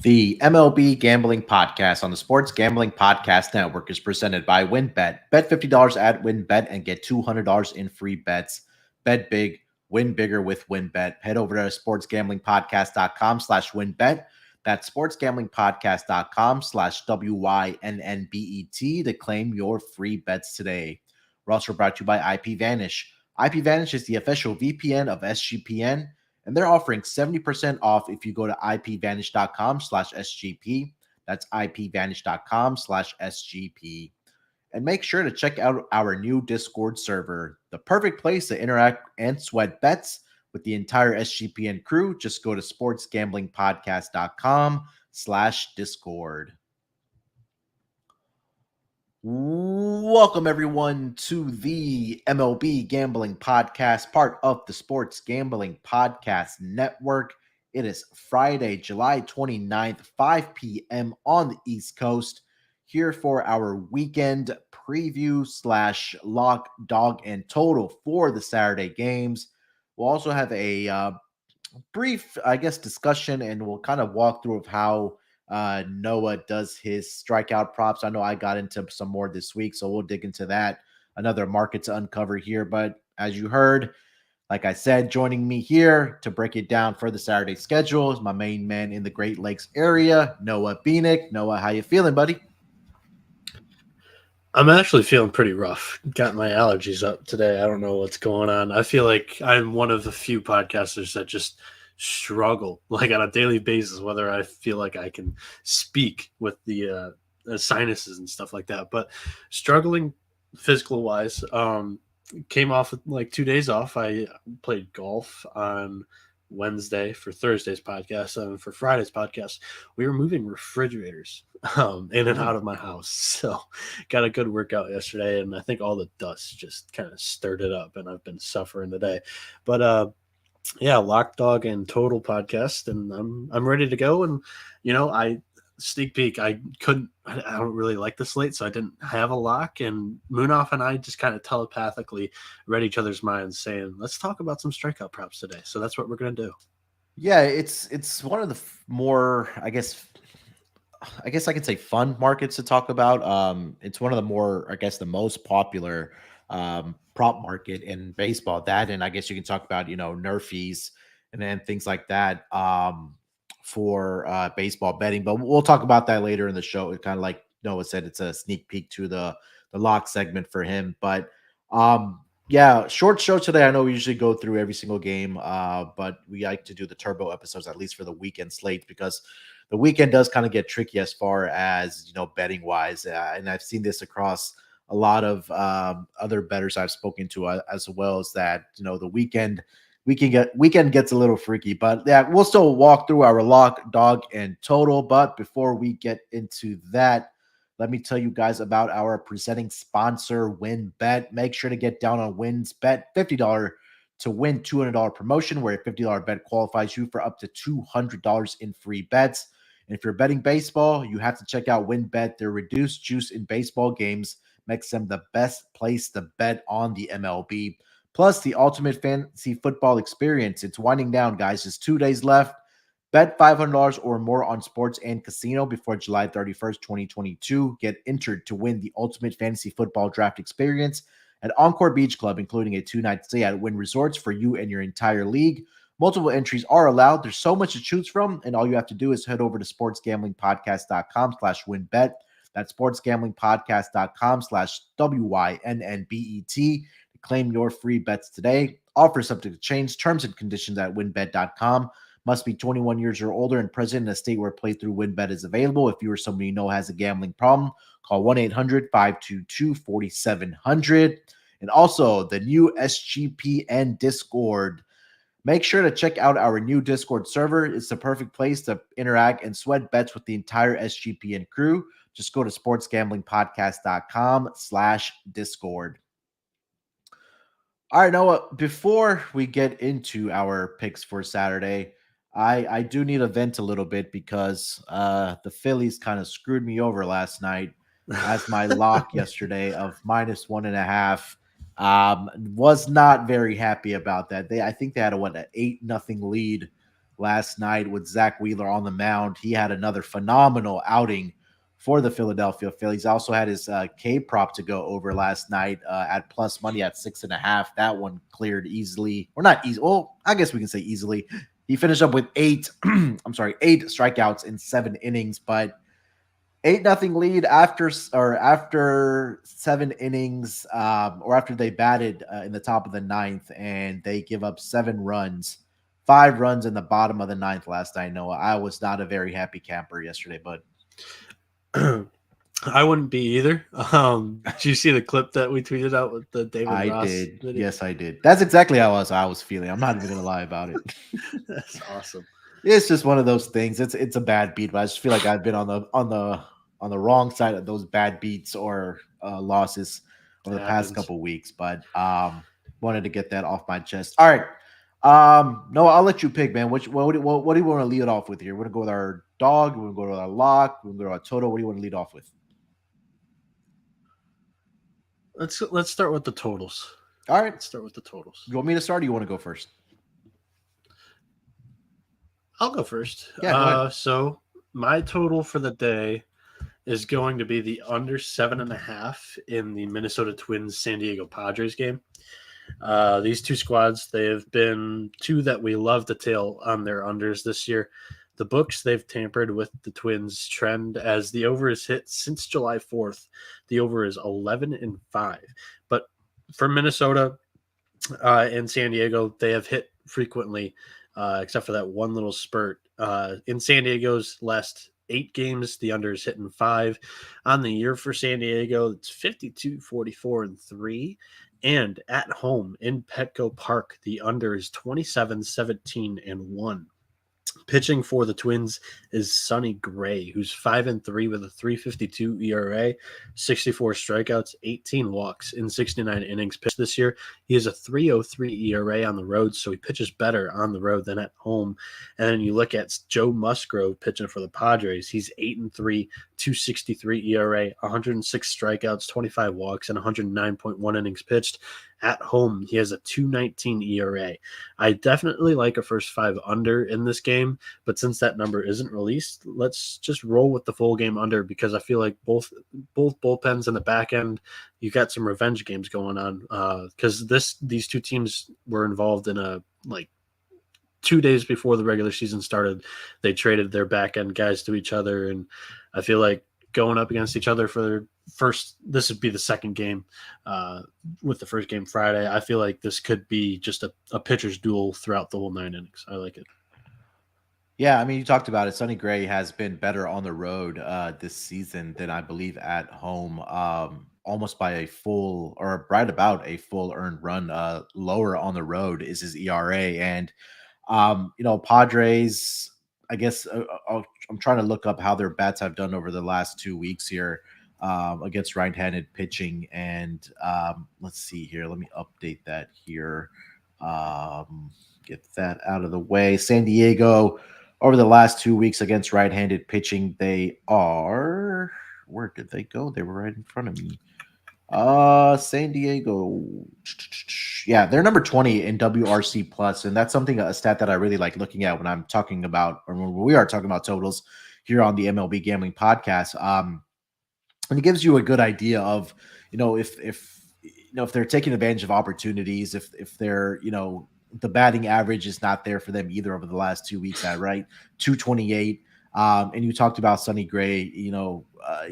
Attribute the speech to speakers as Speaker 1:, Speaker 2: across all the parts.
Speaker 1: The MLB Gambling Podcast on the Sports Gambling Podcast Network is presented by WynnBET. Bet $50 at WynnBET and get $200 in free bets. Bet big, win bigger with WynnBET. Head over to sportsgamblingpodcast.com/WynnBET. That's sportsgamblingpodcast.com/WYNNBET to claim your free bets today. We're also brought to you by IPVanish. IPVanish is the official VPN of SGPN, and they're offering 70% off if you go to ipvanish.com/SGP. That's ipvanish.com/SGP. And make sure to check out our new Discord server, the perfect place to interact and sweat bets with the entire SGPN crew. Just go to sportsgamblingpodcast.com/Discord. Welcome, everyone, to the MLB Gambling Podcast, part of the Sports Gambling Podcast Network. It is Friday, July 29th, 5 p.m. on the East Coast, here for our weekend preview / lock, dog, and total for the Saturday games. We'll also have a brief, discussion, and we'll kind of walk through of how Noah does his strikeout props. I know I got into some more this week, so we'll dig into that. Another market to uncover here. But as you heard, like I said, joining me here to break it down for the Saturday schedule is my main man in the Great Lakes area, Noah Beanick. Noah, how you feeling, buddy?
Speaker 2: I'm actually feeling pretty rough. Got my allergies up today. I don't know what's going on. I feel like I'm one of the few podcasters that just struggle like on a daily basis, whether I feel like I can speak with the sinuses and stuff like that. But struggling physical wise, came off with like 2 days off. I played golf on Wednesday for Thursday's podcast, and for Friday's podcast, we were moving refrigerators in and out of my house. So got a good workout yesterday, and I think all the dust just kind of stirred it up, and I've been suffering today. But yeah, Lock Dog and Total podcast, and I'm ready to go. And I sneak peek, I don't really like the slate, so I didn't have a lock. And Moonoff and I just kind of telepathically read each other's minds, saying, "Let's talk about some strikeout props today." So that's what we're gonna do.
Speaker 1: Yeah, it's one of the more, I guess I could say fun markets to talk about. It's one of the more, the most popular prop market in baseball. That, and I guess you can talk about, nerfies and then things like that for baseball betting. But we'll talk about that later in the show. It kind of like Noah said, it's a sneak peek to the lock segment for him. But yeah, short show today. I know we usually go through every single game, but we like to do the turbo episodes at least for the weekend slate, because the weekend does kind of get tricky as far as betting wise, and I've seen this across a lot of other bettors I've spoken to as well, as that the weekend gets a little freaky. But yeah, we'll still walk through our lock, dog, and total. But before we get into that, let me tell you guys about our presenting sponsor, WynnBET. Make sure to get down on Wynn's Bet $50 to win $200 promotion, where a $50 bet qualifies you for up to $200 in free bets. And if you're betting baseball, you have to check out WynnBET. Their reduced juice in baseball games makes them the best place to bet on the MLB. Plus, the ultimate fantasy football experience. It's winding down, guys. Just 2 days left. Bet $500 or more on sports and casino before July 31st, 2022. Get entered to win the ultimate fantasy football draft experience at Encore Beach Club, including a 2-night stay at Wynn Resorts for you and your entire league. Multiple entries are allowed. There's so much to choose from, and all you have to do is head over to sportsgamblingpodcast.com/WynnBET. That's sportsgamblingpodcast.com/WYNNBET to claim your free bets today. Offer subject to change. Terms and conditions at wynnbet.com. Must be 21 years or older and present in a state where playthrough WynnBET is available. If you or somebody you know has a gambling problem, call 1-800-522-4700. And also the new SGPN Discord. Make sure to check out our new Discord server. It's the perfect place to interact and sweat bets with the entire SGPN crew. Just go to sportsgamblingpodcast.com/Discord. All right, Noah, before we get into our picks for Saturday, I do need to vent a little bit, because the Phillies kind of screwed me over last night as my lock yesterday of -1.5. Was not very happy about that. I think they had an 8-0 lead last night with Zach Wheeler on the mound. He had another phenomenal outing for the Philadelphia Phillies. Also had his K prop to go over last night at plus money at 6.5. That one cleared easily, or not easy. Well, I guess we can say easily. He finished up with eight. I'm sorry, 8 strikeouts in 7 innings, but 8-0 lead after 7 innings, or after they batted in the top of the ninth, and they give up 7 runs, 5 runs in the bottom of the ninth last night. Noah, I was not a very happy camper yesterday, but
Speaker 2: I wouldn't be either. Did you see the clip that we tweeted out with the David
Speaker 1: I
Speaker 2: Ross
Speaker 1: did.
Speaker 2: video?
Speaker 1: Yes, I did. That's exactly how I was feeling. I'm not even gonna lie about it.
Speaker 2: That's awesome.
Speaker 1: It's just one of those things. It's a bad beat, but I just feel like I've been on the wrong side of those bad beats or losses over
Speaker 2: It
Speaker 1: the past
Speaker 2: happens.
Speaker 1: couple weeks. But wanted to get that off my chest. All right, no, I'll let you pick, man. What do you want to lead it off with here? We're gonna go with our dog. We're gonna go with our lock. We're gonna go to our total. What do you want to lead off with?
Speaker 2: Let's start with the totals.
Speaker 1: All right,
Speaker 2: Let's start with the totals.
Speaker 1: you want me to start? Or you want to go first?
Speaker 2: I'll go first.
Speaker 1: Yeah, go ahead.
Speaker 2: So my total for the day is going to be the under 7.5 in the Minnesota Twins San Diego Padres game. These two squads, they have been two that we love to tail on their unders this year. The books, they've tampered with the Twins' trend as the over is hit since July 4th. The over is 11-5. But for Minnesota and San Diego, they have hit frequently, except for that one little spurt. In San Diego's last 8 games, the under is hitting 5. On the year for San Diego, it's 52-44-3. And at home in Petco Park, the under is 27-17-1. Pitching for the Twins is Sonny Gray, who's 5-3 with a 3.52 ERA, 64 strikeouts, 18 walks in 69 innings pitched this year. He has a 3.03 ERA on the road, so he pitches better on the road than at home. And then you look at Joe Musgrove pitching for the Padres. He's 8-3, 2.63 ERA, 106 strikeouts, 25 walks, and 109.1 innings pitched. At home, he has a 2.19 ERA. I definitely like a first 5 under in this game, but since that number isn't released, let's just roll with the full game under because I feel like both bullpens in the back end, you got some revenge games going on because these two teams were involved in a 2 days before the regular season started. They traded their back end guys to each other, and I feel like going up against each other for their this would be the second game with the first game Friday. I feel like this could be just a pitcher's duel throughout the whole 9 innings. I like it.
Speaker 1: Yeah, I mean, you talked about it. Sonny Gray has been better on the road this season than I believe at home, almost by a full or right about a full earned run. Lower on the road is his ERA, and Padres. I guess I'm trying to look up how their bats have done over the last 2 weeks here against right-handed pitching, and let's see here. Let me update that here. Get that out of the way. San Diego over the last 2 weeks against right-handed pitching, they are. Where did they go? They were right in front of me. San Diego. Yeah, they're number 20 in WRC plus, and that's a stat that I really like looking at when I'm talking about, or when we are talking about totals here on the MLB Gambling Podcast. And it gives you a good idea of, if they're taking advantage of opportunities, if they're, the batting average is not there for them either over the last 2 weeks at right 228. And you talked about Sonny Gray,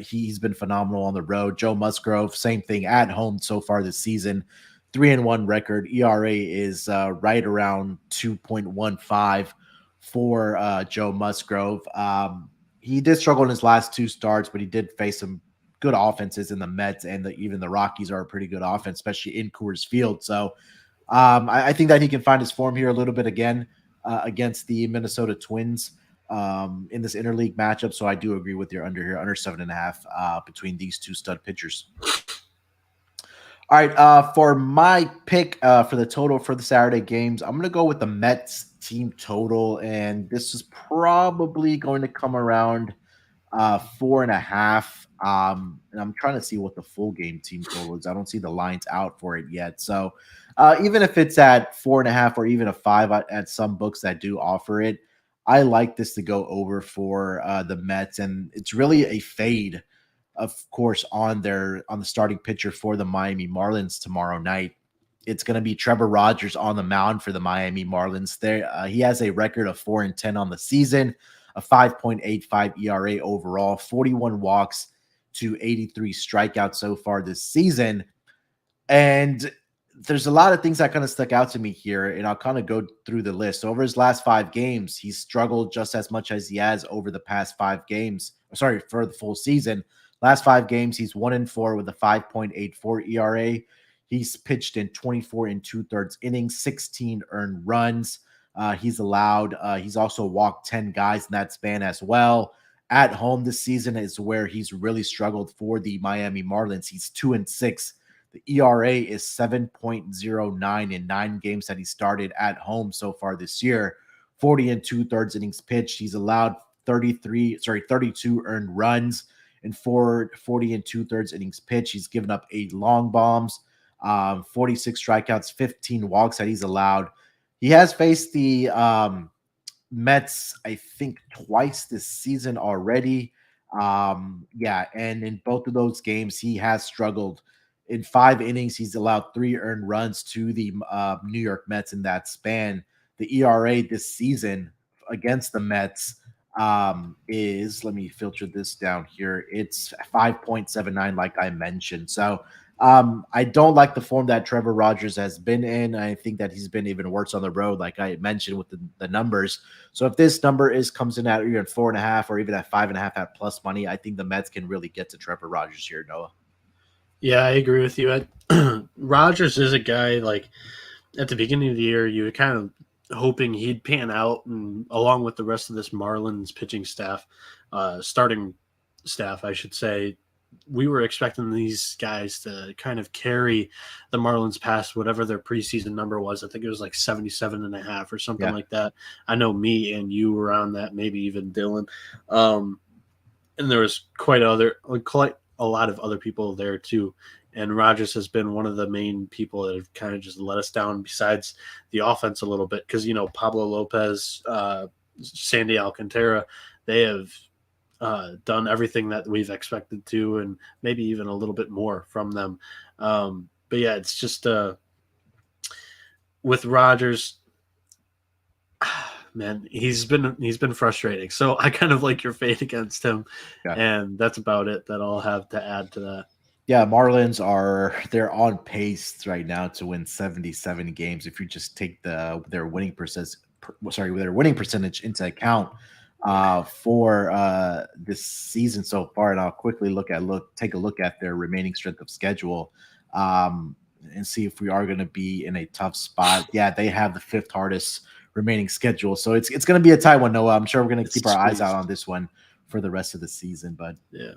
Speaker 1: he's been phenomenal on the road. Joe Musgrove, same thing at home so far this season, 3-1 record. ERA is right around 2.15 for Joe Musgrove. He did struggle in his last 2 starts, but he did face some good offenses in the Mets, and even the Rockies are a pretty good offense, especially in Coors Field. So I think that he can find his form here a little bit again against the Minnesota Twins in this interleague matchup. So I do agree with your under here, under 7.5 between these two stud pitchers. All right, for my pick for the total for the Saturday games, I'm going to go with the Mets team total, and this is probably going to come around 4.5. And I'm trying to see what the full game team total is. I don't see the lines out for it yet. So even if it's at 4.5 or even a 5 at some books that do offer it, I like this to go over for the Mets, and it's really a fade, of course, on the starting pitcher for the Miami Marlins tomorrow night. It's going to be Trevor Rogers on the mound for the Miami Marlins. There, he has a record of 4-10 on the season, a 5.85 ERA overall, 41 walks to 83 strikeouts so far this season. And there's a lot of things that kind of stuck out to me here, and I'll kind of go through the list. Over his last 5 games, he's struggled just as much as he has over the past 5 games. Sorry, for the full season. Last 5 games, he's 1-4 with a 5.84 ERA. He's pitched in 24 and 2/3 innings, 16 earned runs. He's also walked 10 guys in that span as well. At home this season is where he's really struggled for the Miami Marlins. He's 2-6. The ERA is 7.09 in 9 games that he started at home so far this year. 40 and 2/3 innings pitched. He's allowed 32 earned runs in 40 and 2/3 innings pitched. He's given up 8 long bombs, 46 strikeouts, 15 walks that he's allowed. He has faced the Mets, I think, twice this season already. Yeah, and in both of those games, he has struggled. In 5 innings, he's allowed 3 earned runs to the New York Mets in that span. The ERA this season against the Mets is, let me filter this down here. It's 5.79, like I mentioned. So I don't like the form that Trevor Rogers has been in. I think that he's been even worse on the road, like I mentioned with the numbers. So if this number comes in at even 4.5 or even at 5.5 at plus money, I think the Mets can really get to Trevor Rogers here, Noah.
Speaker 2: Yeah, I agree with you. Rogers is a guy like at the beginning of the year, you were kind of hoping he'd pan out, and along with the rest of this Marlins pitching staff, starting staff, I should say, we were expecting these guys to kind of carry the Marlins past whatever their preseason number was. I think it was like 77.5 or something
Speaker 1: Yeah.
Speaker 2: like that. I know me and you were on that, maybe even Dylan. And there was quite a lot of other people there too. And Rogers has been one of the main people that have kind of just let us down besides the offense a little bit. Cause Pablo Lopez, Sandy Alcantara, they have done everything that we've expected to, and maybe even a little bit more from them. But yeah, it's just with Rogers, man, he's been frustrating. So I kind of like your fate against him,
Speaker 1: Yeah.
Speaker 2: and that's about it that I'll have to add to that.
Speaker 1: Yeah, they're on pace right now to win 77 games. If you just take their winning percentage into account for this season so far, and I'll quickly take a look at their remaining strength of schedule, and see if we are going to be in a tough spot. Yeah, they have the 5th hardest remaining schedule, so it's going to be a tight one, Noah. I'm sure we're going to keep our eyes out on this one for the rest of the season, but
Speaker 2: yeah.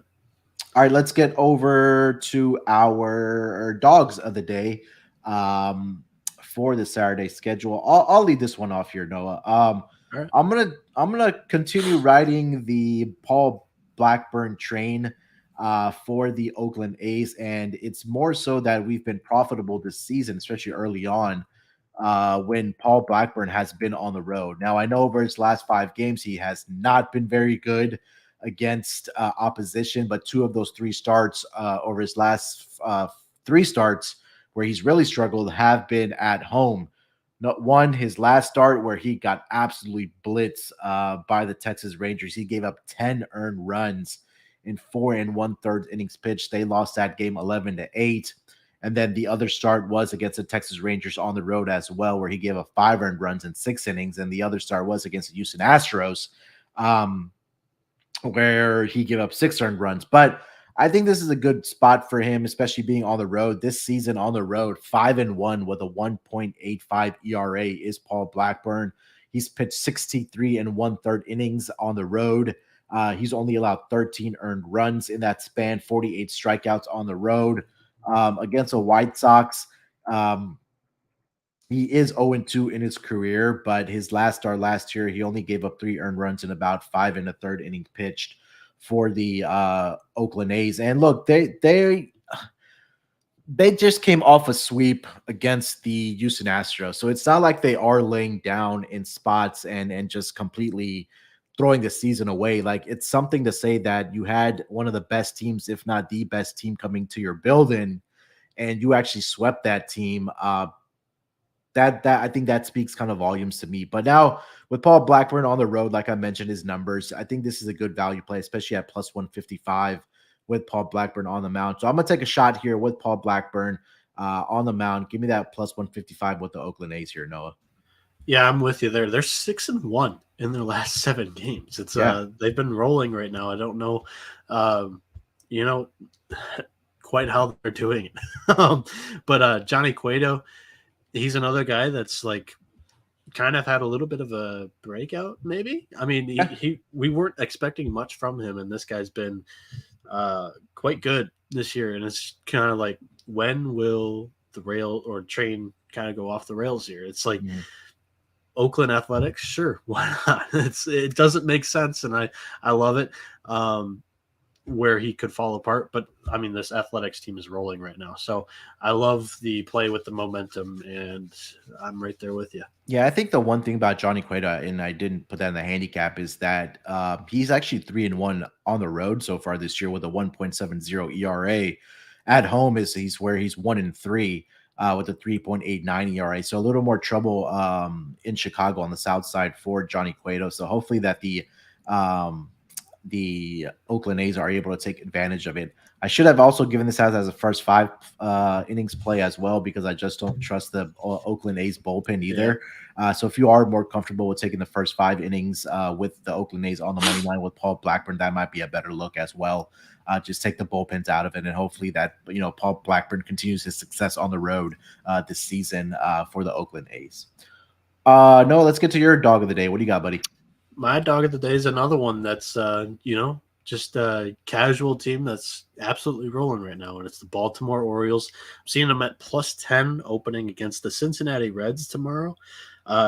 Speaker 1: All right, let's get over to our dogs of the day for the Saturday schedule. I'll lead this one off here, Noah.
Speaker 2: Right.
Speaker 1: I'm gonna continue riding the Paul Blackburn train for the Oakland A's, and it's more so that we've been profitable this season, especially early on. When Paul Blackburn has been on the road. Now, I know over his last 5 games, he has not been very good against opposition, but 2 of those 3 starts over his last 3 starts where he's really struggled have been at home. Not one, his last start where he got absolutely blitzed by the Texas Rangers. He gave up 10 earned runs in 4 1/3 innings pitched. They lost that game 11-8. And then the other start was against the Texas Rangers on the road as well, where he gave up 5 earned runs in 6 innings. And the other start was against the Houston Astros, where he gave up 6 earned runs. But I think this is a good spot for him, especially being on the road. This season on the road, 5-1 with a 1.85 ERA is Paul Blackburn. He's pitched 63 1/3 innings on the road. He's only allowed 13 earned runs in that span, 48 strikeouts on the road. Against the White Sox, he is 0-2 in his career, but his last start last year, he only gave up 3 earned runs in about 5 1/3 innings pitched for the Oakland A's. And look, They just came off a sweep against the Houston Astros, so it's not like they are laying down in spots and just completely throwing the season away. Like, it's something to say that you had one of the best teams, if not the best team, coming to your building, and you actually swept that team. That I think that speaks kind of volumes to me. But now with Paul Blackburn on the road, like I mentioned, his numbers, I think this is a good value play, especially at plus 155 with Paul Blackburn on the mound. So I'm gonna take a shot here with Paul Blackburn on the mound. Give me that plus 155 with the Oakland A's here, Noah.
Speaker 2: Yeah, I'm with you there. They're 6-1 in their last 7 games. It's
Speaker 1: Yeah.
Speaker 2: they've been rolling right now. I don't know, um, you know, quite how they're doing it. But Johnny Cueto, he's another guy that's like kind of had a little bit of a breakout, maybe. I mean,
Speaker 1: Yeah.
Speaker 2: we weren't expecting much from him, and this guy's been quite good this year. And it's kind of like, when will the rail or train kind of go off the rails here? It's like
Speaker 1: Mhm.
Speaker 2: Oakland Athletics, sure, why not? It doesn't make sense, and I love it. Where he could fall apart, but I mean, this Athletics team is rolling right now, so I love the play with the momentum, and I'm right there with you.
Speaker 1: Yeah, I think the one thing about Johnny Cueto, and I didn't put that in the handicap, is that he's actually 3-1 on the road so far this year with a 1.70 ERA. At home is he's where he's 1-3 with a 3.89 ERA. So a little more trouble in Chicago on the south side for Johnny Cueto. So hopefully that um, the Oakland A's are able to take advantage of it. I should have also given this as a first 5 innings play as well, because I just don't trust the Oakland A's bullpen
Speaker 2: Yeah,
Speaker 1: either. So if you are more comfortable with taking the first 5 innings with the Oakland A's on the money line with Paul Blackburn, that might be a better look as well. Just take the bullpens out of it, and hopefully that Paul Blackburn continues his success on the road this season for the Oakland A's. No, let's get to your dog of the day. What do you got, buddy?
Speaker 2: my dog of the day is another one that's just a casual team that's absolutely rolling right now, and it's the Baltimore Orioles. I'm seeing them at +10 opening against the Cincinnati Reds tomorrow.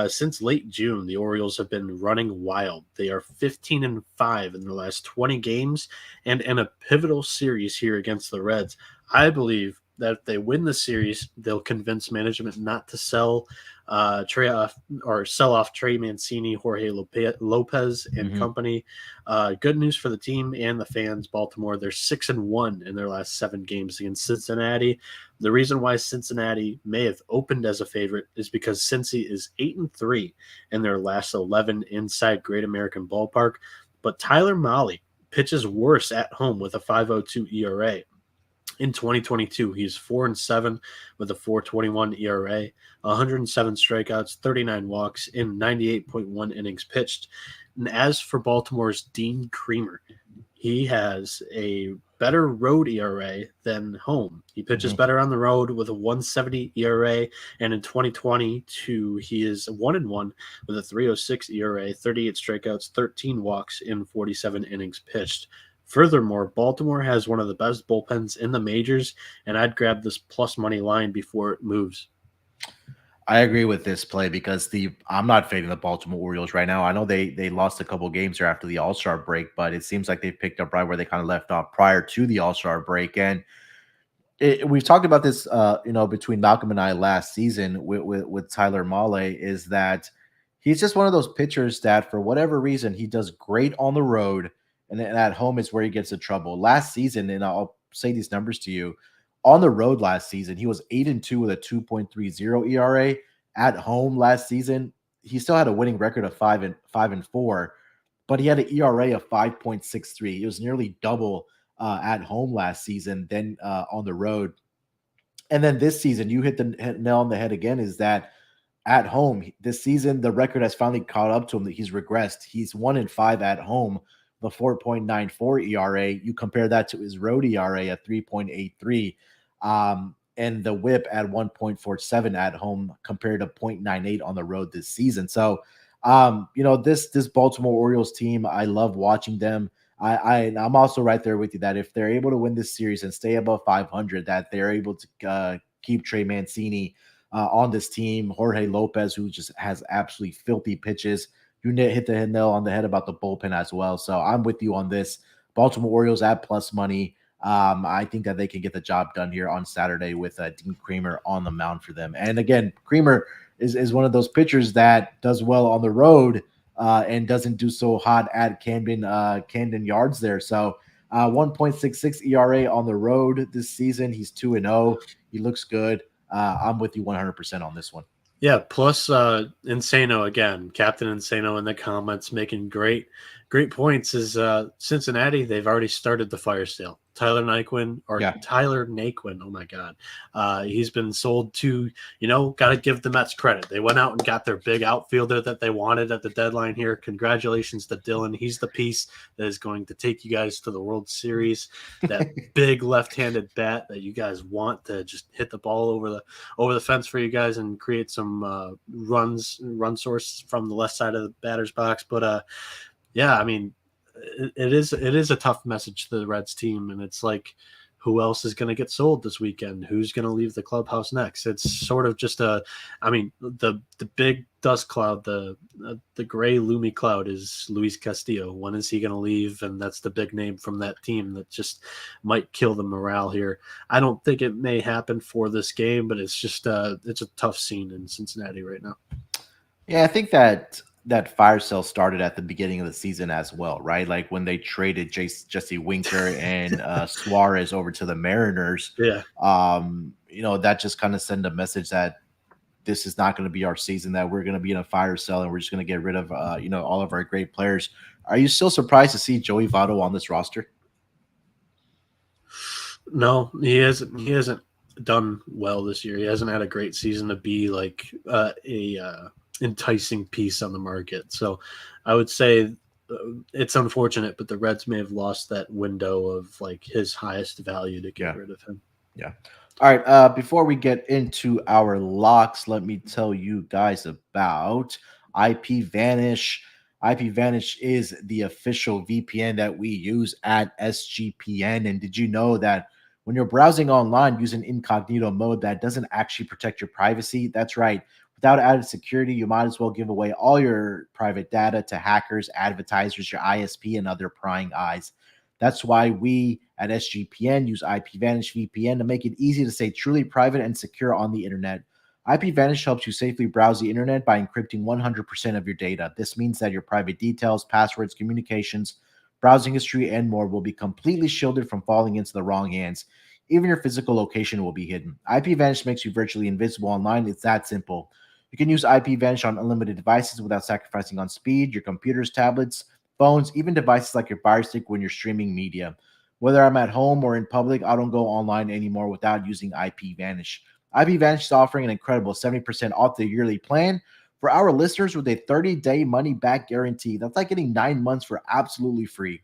Speaker 2: Since late June, the Orioles have been running wild. They are 15-5 in their last 20 games, and in a pivotal series here against the Reds. I believe that if they win the series, they'll convince management not to sell Trey off or sell off Trey Mancini, Jorge Lopez, and
Speaker 1: Mhm.
Speaker 2: company. Good news for the team and the fans. Baltimore, they're 6-1 in their last 7 games against Cincinnati. The reason why Cincinnati may have opened as a favorite is because Cincy is 8-3 in their last 11 inside Great American Ballpark. But Tyler Mahle pitches worse at home with a 5.02 ERA. In 2022, he's 4-7 with a 4.21 ERA, 107 strikeouts, 39 walks in 98.1 innings pitched. And as for Baltimore's Dean Creamer, he has a better road ERA than home. He pitches
Speaker 1: Mhm.
Speaker 2: better on the road with a 170 ERA, and in 2022 he is 1-1 with a 306 ERA, 38 strikeouts, 13 walks in 47 innings pitched. Furthermore, Baltimore has one of the best bullpens in the majors, and I'd grab this plus money line before it moves.
Speaker 1: I agree with this play because the I'm not fading the Baltimore Orioles right now. I know they lost a couple games there after the All-Star break, but it seems like they've picked up right where they kind of left off prior to the All-Star break. And we've talked about this, between Malcolm and I last season with Tyler Mahle, is that he's just one of those pitchers that, for whatever reason, he does great on the road, and then at home is where he gets in trouble. Last season, and I'll say these numbers to you, on the road last season, he was 8-2 with a 2.30 ERA. At home last season, he still had a winning record of 5-4, but he had an ERA of 5.63. It was nearly double at home last season than on the road. And then this season, you hit the nail on the head again, is that at home this season, the record has finally caught up to him. That he's regressed. He's 1-5 at home, the 4.94 ERA. You compare that to his road ERA at 3.83, and the WHIP at 1.47 at home compared to 0.98 on the road this season. So, this Baltimore Orioles team, I love watching them. I'm also right there with you that if they're able to win this series and stay above 500, that they're able to keep Trey Mancini on this team. Jorge Lopez, who just has absolutely filthy pitches. You hit the nail on the head about the bullpen as well. So I'm with you on this. Baltimore Orioles at plus money. I think that they can get the job done here on Saturday with Dean Creamer on the mound for them. And again, Creamer is one of those pitchers that does well on the road and doesn't do so hot at Camden Yards there. So 1.66 ERA on the road this season. He's 2-0. He looks good. I'm with you 100% on this one.
Speaker 2: Yeah, plus Insano again, Captain Insano in the comments making great points is Cincinnati, they've already started the fire sale. Tyler Naquin, oh my God. He's been sold to, got to give the Mets credit. They went out and got their big outfielder that they wanted at the deadline here. Congratulations to Dylan. He's the piece that is going to take you guys to the World Series. That big left-handed bat that you guys want to just hit the ball over the fence for you guys and create some run source from the left side of the batter's box. But yeah, I mean, it is a tough message to the Reds team, and it's like, who else is going to get sold this weekend? Who's going to leave the clubhouse next? It's sort of just the big dust cloud, the gray loomy cloud is Luis Castillo. When is he going to leave? And that's the big name from that team that just might kill the morale here. I don't think it may happen for this game, but it's just it's a tough scene in Cincinnati right now.
Speaker 1: Yeah, I think that fire sale started at the beginning of the season as well, right? Like when they traded Jesse Winker and Suarez over to the Mariners.
Speaker 2: Yeah.
Speaker 1: That just kind of sent a message that this is not going to be our season, that we're going to be in a fire sale and we're just going to get rid of, all of our great players. Are you still surprised to see Joey Votto on this roster?
Speaker 2: No, he hasn't done well this year. He hasn't had a great season to be like a enticing piece on the market. So I would say it's unfortunate, but the Reds may have lost that window of like his highest value to get rid of him.
Speaker 1: Yeah. All right. Before we get into our locks, let me tell you guys about IP Vanish. IP Vanish is the official VPN that we use at SGPN. And did you know that when you're browsing online using incognito mode, that doesn't actually protect your privacy? That's right. Without added security, you might as well give away all your private data to hackers, advertisers, your ISP, and other prying eyes. That's why we at SGPN use IPVanish VPN to make it easy to stay truly private and secure on the internet. IPVanish helps you safely browse the internet by encrypting 100% of your data. This means that your private details, passwords, communications, browsing history, and more will be completely shielded from falling into the wrong hands. Even your physical location will be hidden. IPVanish makes you virtually invisible online. It's that simple. You can use IPVanish on unlimited devices without sacrificing on speed, your computers, tablets, phones, even devices like your Fire Stick when you're streaming media. Whether I'm at home or in public, I don't go online anymore without using IPVanish. IPVanish is offering an incredible 70% off the yearly plan for our listeners with a 30-day money-back guarantee. That's like getting 9 months for absolutely free.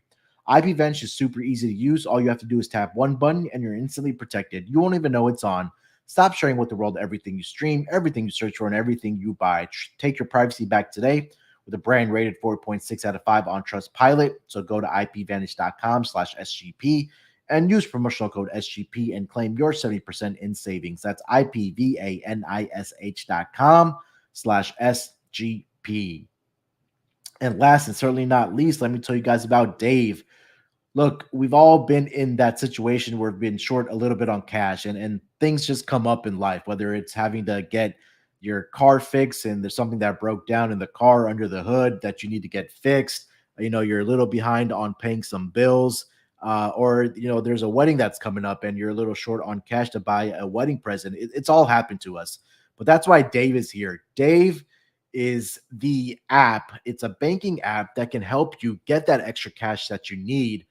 Speaker 1: IPVanish is super easy to use. All you have to do is tap one button and you're instantly protected. You won't even know it's on. Stop sharing with the world everything you stream, everything you search for, and everything you buy. Take your privacy back today with a brand rated 4.6 out of 5 on Trustpilot. So go to ipvanish.com/SGP and use promotional code SGP and claim your 70% in savings. That's ipvanish.com/SGP. And last and certainly not least, let me tell you guys about Dave. Look, we've all been in that situation where we've been short a little bit on cash and things just come up in life, whether it's having to get your car fixed and there's something that broke down in the car under the hood that you need to get fixed. You're a little behind on paying some bills, or there's a wedding that's coming up and you're a little short on cash to buy a wedding present. It's all happened to us, but that's why Dave is here. Dave is the app. It's a banking app that can help you get that extra cash that you need,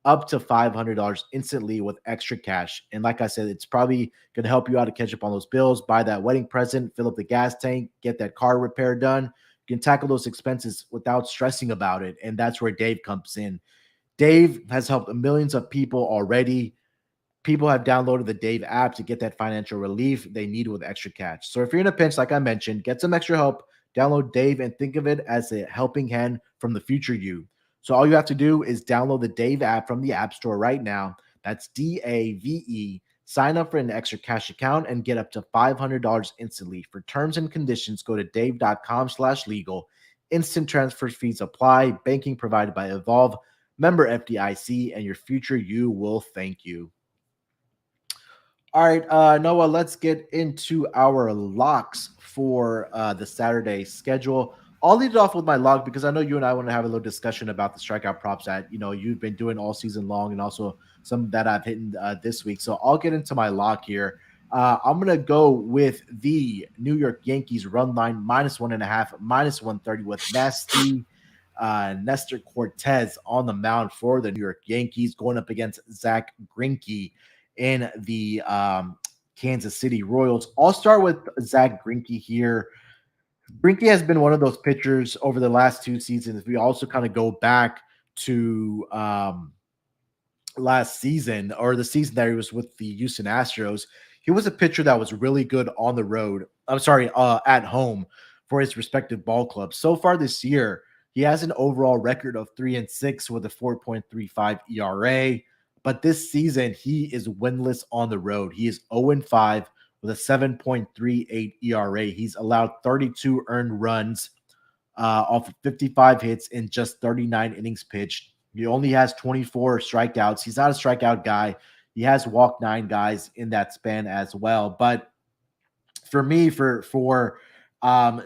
Speaker 1: up to $500 instantly with extra cash. And like I said, it's probably going to help you out to catch up on those bills, buy that wedding present, fill up the gas tank, get that car repair done. You can tackle those expenses without stressing about it. And that's where Dave comes in. Dave has helped millions of people already. People have downloaded the Dave app to get that financial relief they need with extra cash. So if you're in a pinch, like I mentioned, get some extra help, download Dave and think of it as a helping hand from the future you. So all you have to do is download the Dave app from the App Store right now. That's DAVE. Sign up for an extra cash account and get up to $500 instantly. For terms and conditions, go to dave.com/legal. Instant transfer fees apply. Banking provided by Evolve. Member FDIC, and your future you will thank you. All right, Noah, let's get into our locks for the Saturday schedule. I'll lead it off with my lock because I know you and I want to have a little discussion about the strikeout props that you've been doing all season long, and also some that I've hit this week. So I'll get into my lock here. I'm gonna go with the New York Yankees run line -1.5, -130 with nasty Nestor Cortez on the mound for the New York Yankees, going up against Zach Greinke in the Kansas City Royals. I'll start with Zach Greinke here. Greinke has been one of those pitchers over the last 2 seasons. We also kind of go back to last season, or the season that he was with the Houston Astros. He was a pitcher that was really good on the road. I'm sorry, at home for his respective ball clubs. So far this year, he has an overall record of 3-6 with a 4.35 ERA. But this season, he is winless on the road. He is 0-5 with a 7.38 ERA. He's allowed 32 earned runs off of 55 hits in just 39 innings pitched. He only has 24 strikeouts. He's not a strikeout guy. He has walked 9 guys in that span as well. But for me, for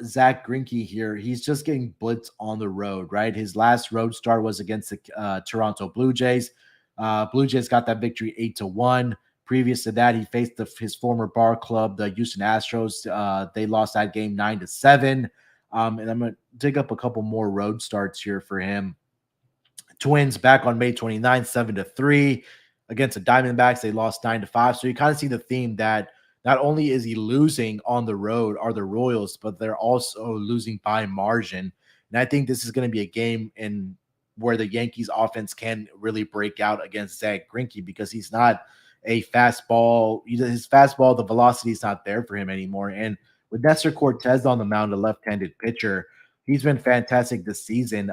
Speaker 1: Zach Greinke here, he's just getting blitzed on the road, right? His last road start was against the Toronto Blue Jays. Blue Jays got that victory 8-1. Previous to that, he faced his former bar club, the Houston Astros. They lost that game 9-7. And I'm going to dig up a couple more road starts here for him. Twins back on May 29th, 7-3 against the Diamondbacks. They lost 9-5. So you kind of see the theme that not only is he losing on the road are the Royals, but they're also losing by margin. And I think this is going to be a game in where the Yankees offense can really break out against Zach Greinke because he's not a fastball. His fastball, the velocity is not there for him anymore. And with Nestor Cortez on the mound, a left-handed pitcher, he's been fantastic this season.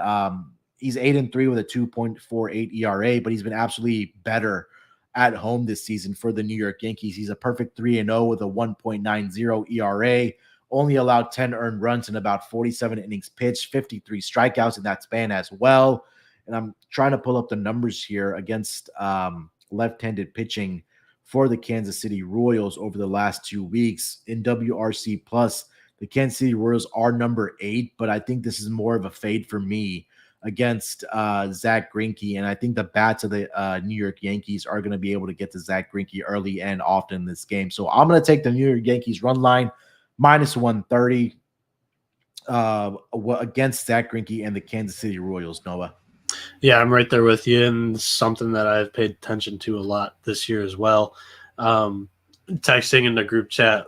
Speaker 1: He's 8-3 with a 2.48 ERA, but he's been absolutely better at home this season for the New York Yankees. He's a perfect 3-0 with a 1.90 ERA, only allowed 10 earned runs in about 47 innings pitched, 53 strikeouts in that span as well. And I'm trying to pull up the numbers here against left-handed pitching for the Kansas City Royals over the last 2 weeks. In WRC plus, the Kansas City Royals are number 8, but I think this is more of a fade for me against Zach Greinke, and I think the bats of the New York Yankees are going to be able to get to Zach Greinke early and often in this game. So I'm going to take the New York Yankees run line -130 against Zach Greinke and the Kansas City Royals, Noah.
Speaker 2: Yeah, I'm right there with you, and something that I've paid attention to a lot this year as well. Texting in the group chat,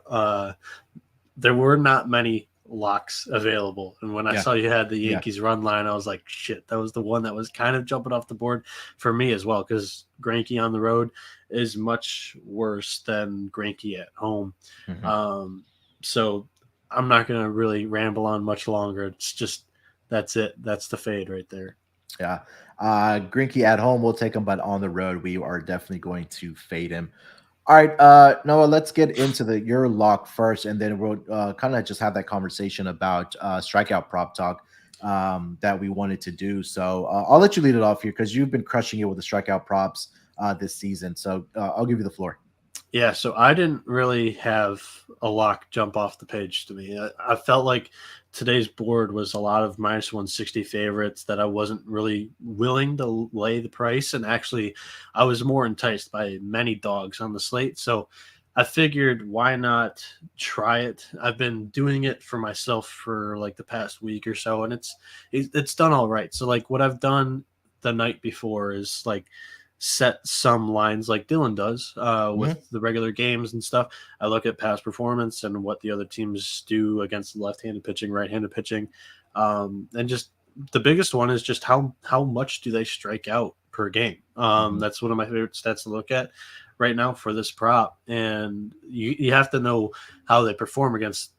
Speaker 2: there were not many locks available, and when I saw you had the Yankees run line, I was like, shit, that was the one that was kind of jumping off the board for me as well, because Greinke on the road is much worse than Greinke at home. So I'm not going to really ramble on much longer. It's just that's it. That's the fade right there.
Speaker 1: Yeah. Greinke at home, we'll take him, but on the road, we are definitely going to fade him. All right, Noah, let's get into your lock first, and then we'll kind of just have that conversation about strikeout prop talk that we wanted to do. So I'll let you lead it off here because you've been crushing it with the strikeout props this season. So I'll give you the floor.
Speaker 2: Yeah, so I didn't really have a lock jump off the page to me. I felt like today's board was a lot of -160 favorites that I wasn't really willing to lay the price. And actually, I was more enticed by many dogs on the slate. So I figured, why not try it? I've been doing it for myself for like the past week or so, and it's done all right. So like what I've done the night before is like set some lines like Dylan does with the regular games and stuff. I look at past performance and what the other teams do against left-handed pitching, right-handed pitching. And just the biggest one is just how much do they strike out per game. That's one of my favorite stats to look at right now for this prop. And you have to know how they perform against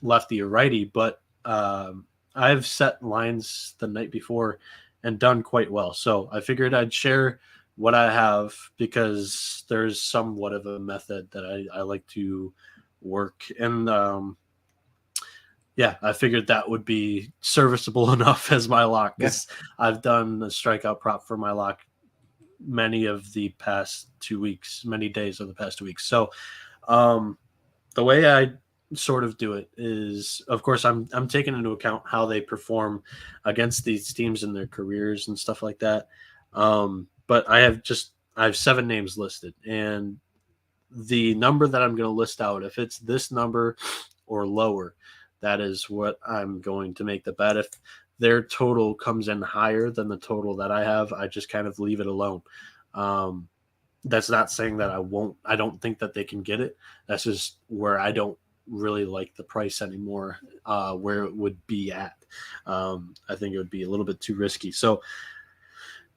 Speaker 2: lefty or righty. But I've set lines the night before and done quite well. So I figured I'd share what I have because there's somewhat of a method that I like to work. And Yeah, I figured that would be serviceable enough as my lock
Speaker 1: Yeah.
Speaker 2: because I've done a strikeout prop for my lock many of the past 2 weeks, many days of the past 2 weeks. So um, the way I sort of do it is, of course, I'm taking into account how they perform against these teams in their careers and stuff like that. But I have 7 names listed, and the number that I'm going to list out, if it's this number or lower, that is what I'm going to make the bet. If their total comes in higher than the total that I have, I just kind of leave it alone. Um, that's not saying that I don't think that they can get it. That's just where I don't really like the price anymore, where it would be at. I think it would be a little bit too risky. So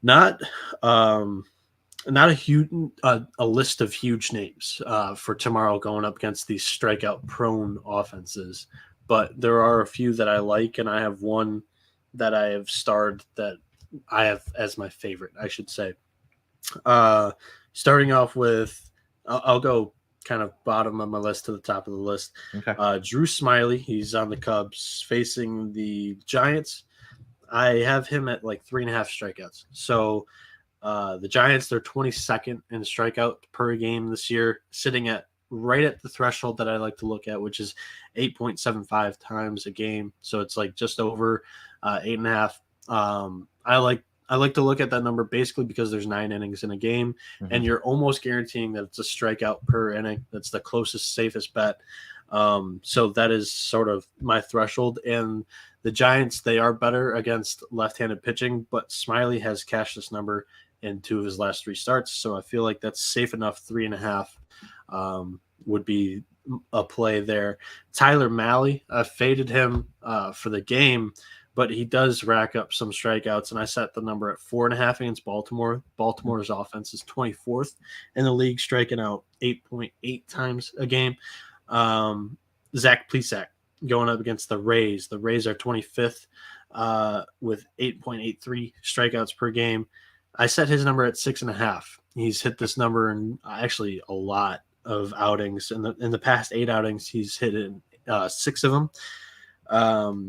Speaker 2: not um, not a huge a list of huge names for tomorrow going up against these strikeout prone offenses, but there are a few that I like, and I have one that I have starred that I have as my favorite, I should say. Uh, Starting off with, I'll go kind of bottom of my list to the top of the list.
Speaker 1: Okay.
Speaker 2: Drew Smiley, he's on the Cubs facing the Giants. I have him at like 3.5 strikeouts. So the Giants, they're 22nd in strikeout per game this year, sitting at right at the threshold that I like to look at, which is 8.75 times a game. So it's like just over 8.5. I like to look at that number basically because there's 9 innings in a game, and
Speaker 1: Mm-hmm.
Speaker 2: you're almost guaranteeing that it's a strikeout per inning. That's the closest, safest bet. So that is sort of my threshold. And the Giants, they are better against left-handed pitching, but Smiley has cashed this number in 2 of his last 3 starts. So I feel like that's safe enough. 3.5 would be a play there. Tyler Malley, I faded him for the game, but he does rack up some strikeouts, and I set the number at 4.5 against Baltimore. Baltimore's offense is 24th in the league, striking out 8.8 times a game. Zach Plesac going up against the Rays. The Rays are 25th with 8.83 strikeouts per game. I set his number at 6.5. He's hit this number in actually a lot of outings. In the past 8 outings, he's hit in 6 of them.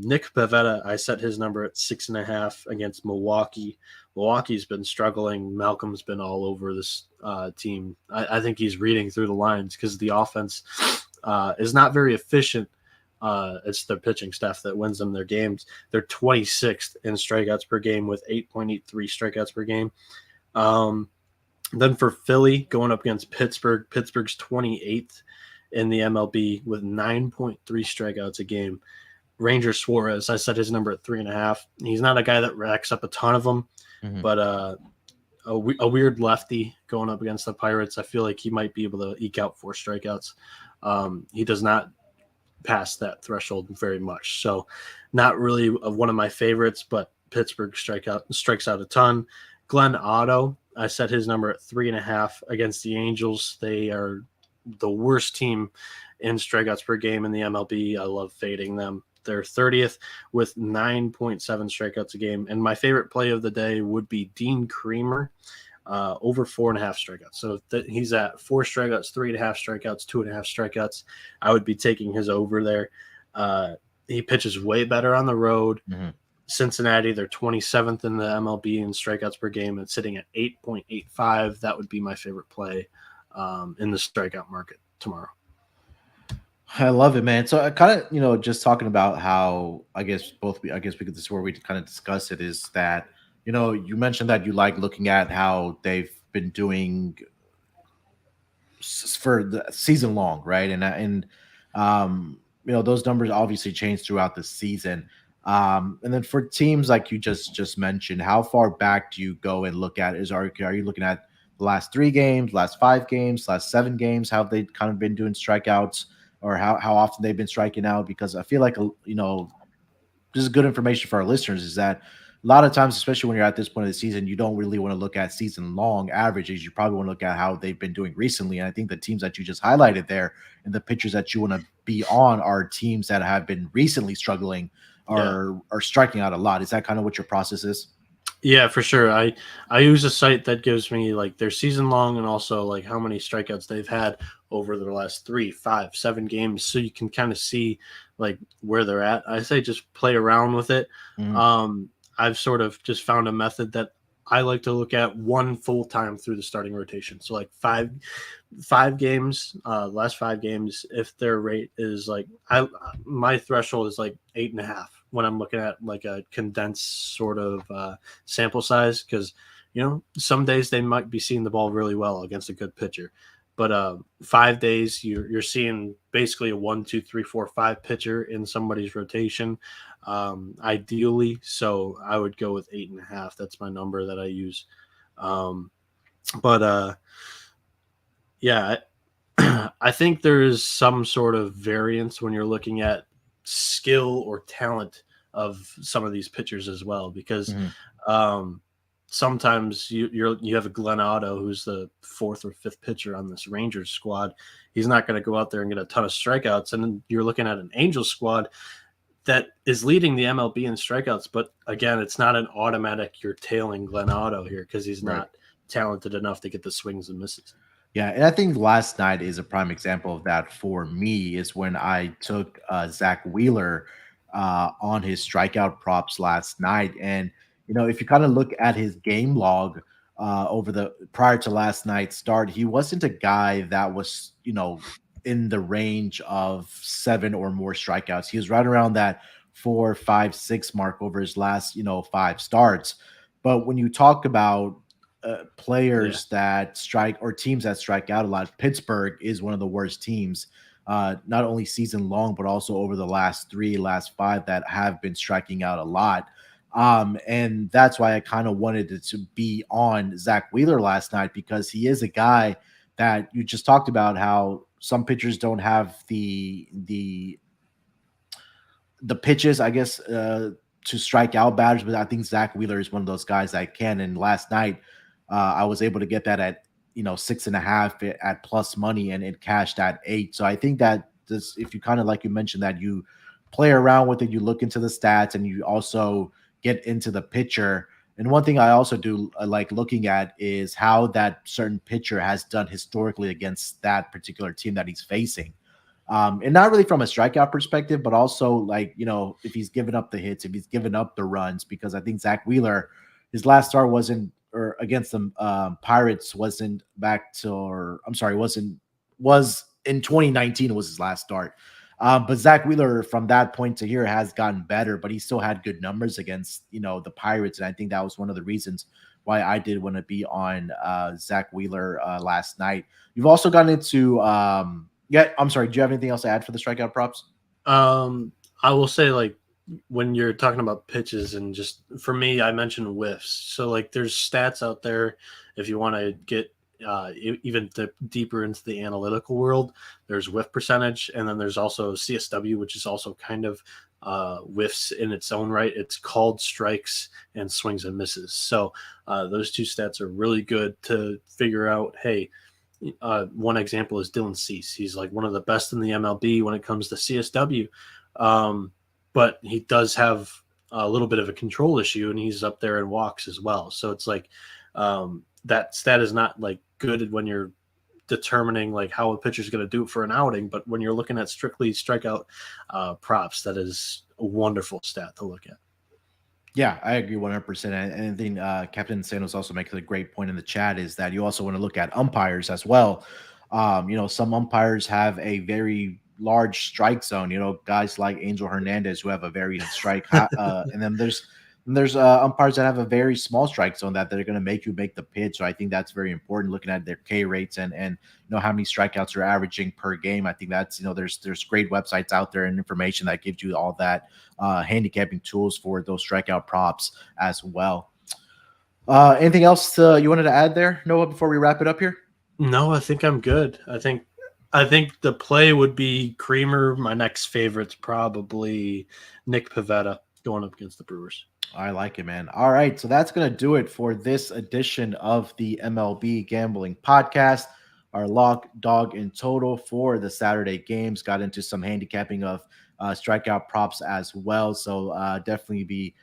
Speaker 2: Nick Pivetta, I set his number at 6.5 against Milwaukee. Milwaukee's been struggling. Malcolm's been all over this team. I think he's reading through the lines because the offense is not very efficient. It's their pitching staff that wins them their games. They're 26th in strikeouts per game with 8.83 strikeouts per game. Then for Philly, going up against Pittsburgh, Pittsburgh's 28th in the MLB with 9.3 strikeouts a game. Ranger Suarez, I set his number at 3.5. He's not a guy that racks up a ton of them,
Speaker 1: Mm-hmm.
Speaker 2: but a weird lefty going up against the Pirates. I feel like he might be able to eke out 4 strikeouts. He does not pass that threshold very much, so not really one of my favorites. But Pittsburgh strikes out a ton. Glenn Otto, I set his number at 3.5 against the Angels. They are the worst team in strikeouts per game in the MLB. I love fading them. They're 30th with 9.7 strikeouts a game. And my favorite play of the day would be Dean Creamer, over 4.5 strikeouts. So he's at 4 strikeouts, 3.5 strikeouts, 2.5 strikeouts. I would be taking his over there. He pitches way better on the road.
Speaker 1: Mm-hmm.
Speaker 2: Cincinnati, they're 27th in the MLB in strikeouts per game and sitting at 8.85. That would be my favorite play in the strikeout market tomorrow.
Speaker 1: I love it, man. So I kind of, just talking about how I guess we could, this is where we kind of discuss it is that, you mentioned that you like looking at how they've been doing for the season long, right? Those numbers obviously change throughout the season. And then for teams like you just mentioned, how far back do you go and look at? Are you looking at the last 3 games, last 5 games, last 7 games? How have they kind of been doing strikeouts, or how often they've been striking out? Because I feel like this is good information for our listeners. Is that a lot of times, especially when you're at this point of the season, you don't really want to look at season long averages. You probably want to look at how they've been doing recently. And I think the teams that you just highlighted there and the pitchers that you want to be on are teams that have been recently struggling
Speaker 2: Yeah.
Speaker 1: are striking out a lot. Is that kind of what your process is?
Speaker 2: Yeah, for sure. I use a site that gives me like their season long and also like how many strikeouts they've had over their last 3, 5, 7 games, so you can kind of see like where they're at. I say just play around with it.
Speaker 1: Mhm.
Speaker 2: Um, I've sort of just found a method that I like to look at one full time through the starting rotation. So like five games, last 5 games, if their rate is like my threshold is like 8.5 when I'm looking at like a condensed sort of sample size, because some days they might be seeing the ball really well against a good pitcher, but 5 days you're seeing basically a 1, 2, 3, 4, 5 pitcher in somebody's rotation, ideally. So I would go with 8.5. That's my number that I use. But yeah, I think there is some sort of variance when you're looking at skill or talent of some of these pitchers as well, because
Speaker 1: Mhm.
Speaker 2: um, sometimes you have a Glenn Otto who's the fourth or fifth pitcher on this Rangers squad. He's not going to go out there and get a ton of strikeouts, and then you're looking at an Angels squad that is leading the MLB in strikeouts. But again, it's not an automatic you're tailing Glenn Otto here because he's
Speaker 1: Right.
Speaker 2: not talented enough to get the swings and misses.
Speaker 1: Yeah, and I think last night is a prime example of that for me. Is when I took Zach Wheeler on his strikeout props last night, and if you kind of look at his game log over the prior to last night's start, he wasn't a guy that was in the range of 7 or more strikeouts. He was right around that 4, 5, 6 mark over his last 5 starts. But when you talk about
Speaker 2: Yeah.
Speaker 1: players that strike or teams that strike out a lot. Pittsburgh is one of the worst teams, not only season long, but also over the last 5 that have been striking out a lot. And that's why I kind of wanted it to be on Zach Wheeler last night, because he is a guy that you just talked about how some pitchers don't have the pitches, I guess, to strike out batters, but I think Zach Wheeler is one of those guys that can. And last night, I was able to get that at 6.5 at plus money, and it cashed at 8. So I think that this, if you kind of like you mentioned that you play around with it, you look into the stats, and you also get into the pitcher. And one thing I also do like looking at is how that certain pitcher has done historically against that particular team that he's facing. And not really from a strikeout perspective, but also like, if he's given up the hits, if he's given up the runs, because I think Zach Wheeler, his last start wasn't, or against the Pirates wasn't back to, or I'm sorry, was in 2019 was his last start. But Zach Wheeler from that point to here has gotten better, but he still had good numbers against, the Pirates. And I think that was one of the reasons why I did want to be on Zach Wheeler last night. You've also gotten into, yeah, I'm sorry. Do you have anything else to add for the strikeout props?
Speaker 2: Um, I will say, like, when you're talking about pitches, and just for me, I mentioned whiffs. So like there's stats out there if you want to get even deeper into the analytical world. There's whiff percentage, and then there's also CSW, which is also kind of whiffs in its own right. It's called strikes and swings and misses. So those two stats are really good to figure out. Hey, one example is Dylan Cease. He's like one of the best in the MLB when it comes to CSW, um, but he does have a little bit of a control issue, and he's up there in walks as well. So it's like that stat is not like good when you're determining like how a pitcher is going to do it for an outing, but when you're looking at strictly strikeout props, that is a wonderful stat to look at.
Speaker 1: Yeah, I agree 100%. And I think Captain Santos also makes a great point in the chat is that you also want to look at umpires as well. Some umpires have a very large strike zone. Guys like Angel Hernandez who have a very and then there's umpires that have a very small strike zone that they're going to make you make the pitch. So I think that's very important. Looking at their K rates and how many strikeouts you're averaging per game. I think that's there's great websites out there and information that gives you all that handicapping tools for those strikeout props as well. Anything else you wanted to add there, Noah, before we wrap it up here?
Speaker 2: No, I think I'm good. I think the play would be Creamer. My next favorite's probably Nick Pivetta going up against the Brewers.
Speaker 1: I like it, man. All right. So that's going to do it for this edition of the MLB Gambling Podcast. Our lock dog in total for the Saturday games, got into some handicapping of strikeout props as well. So definitely be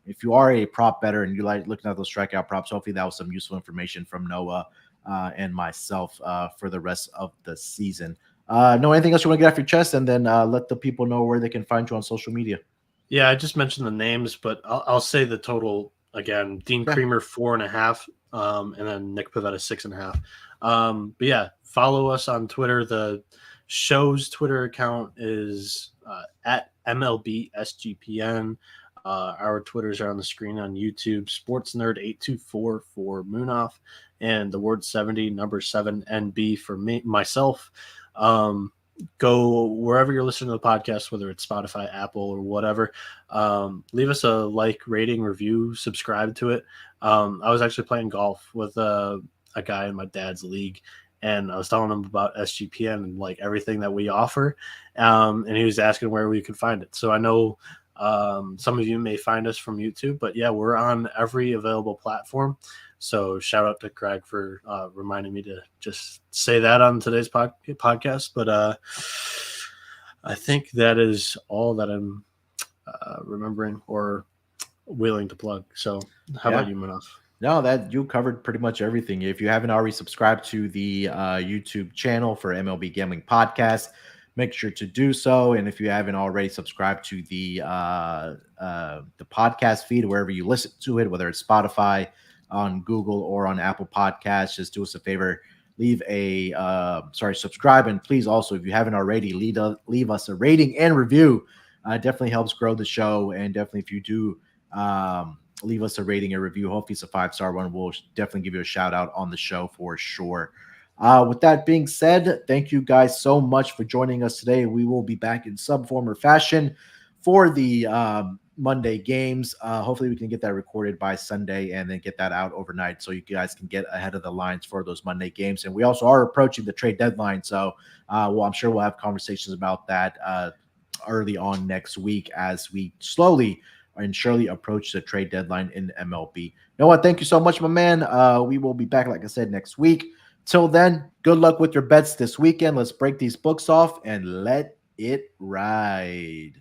Speaker 1: if you are a prop better and you like looking at those strikeout props, hopefully that was some useful information from Noah and myself for the rest of the season. No, anything else you want to get off your chest, and then let the people know where they can find you on social media.
Speaker 2: Yeah, I just mentioned the names, but I'll say the total again. Dean
Speaker 1: Yeah.
Speaker 2: Creamer 4.5, and then Nick Pavetta 6.5. But yeah, follow us on Twitter. The show's Twitter account is at MLBSGPN. Our Twitters are on the screen on YouTube. Sports Nerd 824 for Moonoff, and the word 70 number 7 NB for myself. Go wherever you're listening to the podcast, whether it's Spotify, Apple, or whatever. Leave us a like, rating, review, subscribe to it. I was actually playing golf with a guy in my dad's league, and I was telling him about SGPN and like everything that we offer. And he was asking where we could find it. So I know some of you may find us from YouTube, but yeah, we're on every available platform. So shout out to Craig for reminding me to just say that on today's podcast. But I think that is all that I'm remembering or willing to plug. So how about you, Manaf?
Speaker 1: No, that you covered pretty much everything. If you haven't already subscribed to the YouTube channel for MLB Gambling Podcast, make sure to do so. And if you haven't already subscribed to the podcast feed, wherever you listen to it, whether it's Spotify, on Google, or on Apple Podcasts, just do us a favor, leave a subscribe, and please also, if you haven't already, leave us a rating and review. Definitely helps grow the show, and definitely if you do leave us a rating and review, hopefully it's a 5-star one, we'll definitely give you a shout out on the show for sure. With that being said, thank you guys so much for joining us today. We will be back in some form or fashion for the Monday games. Hopefully we can get that recorded by Sunday and then get that out overnight so you guys can get ahead of the lines for those Monday games. And we also are approaching the trade deadline, so I'm sure we'll have conversations about that early on next week as we slowly and surely approach the trade deadline in MLB. Noah, thank you so much, my man. We will be back, like I said, next week. Till then, good luck with your bets this weekend. Let's break these books off and let it ride.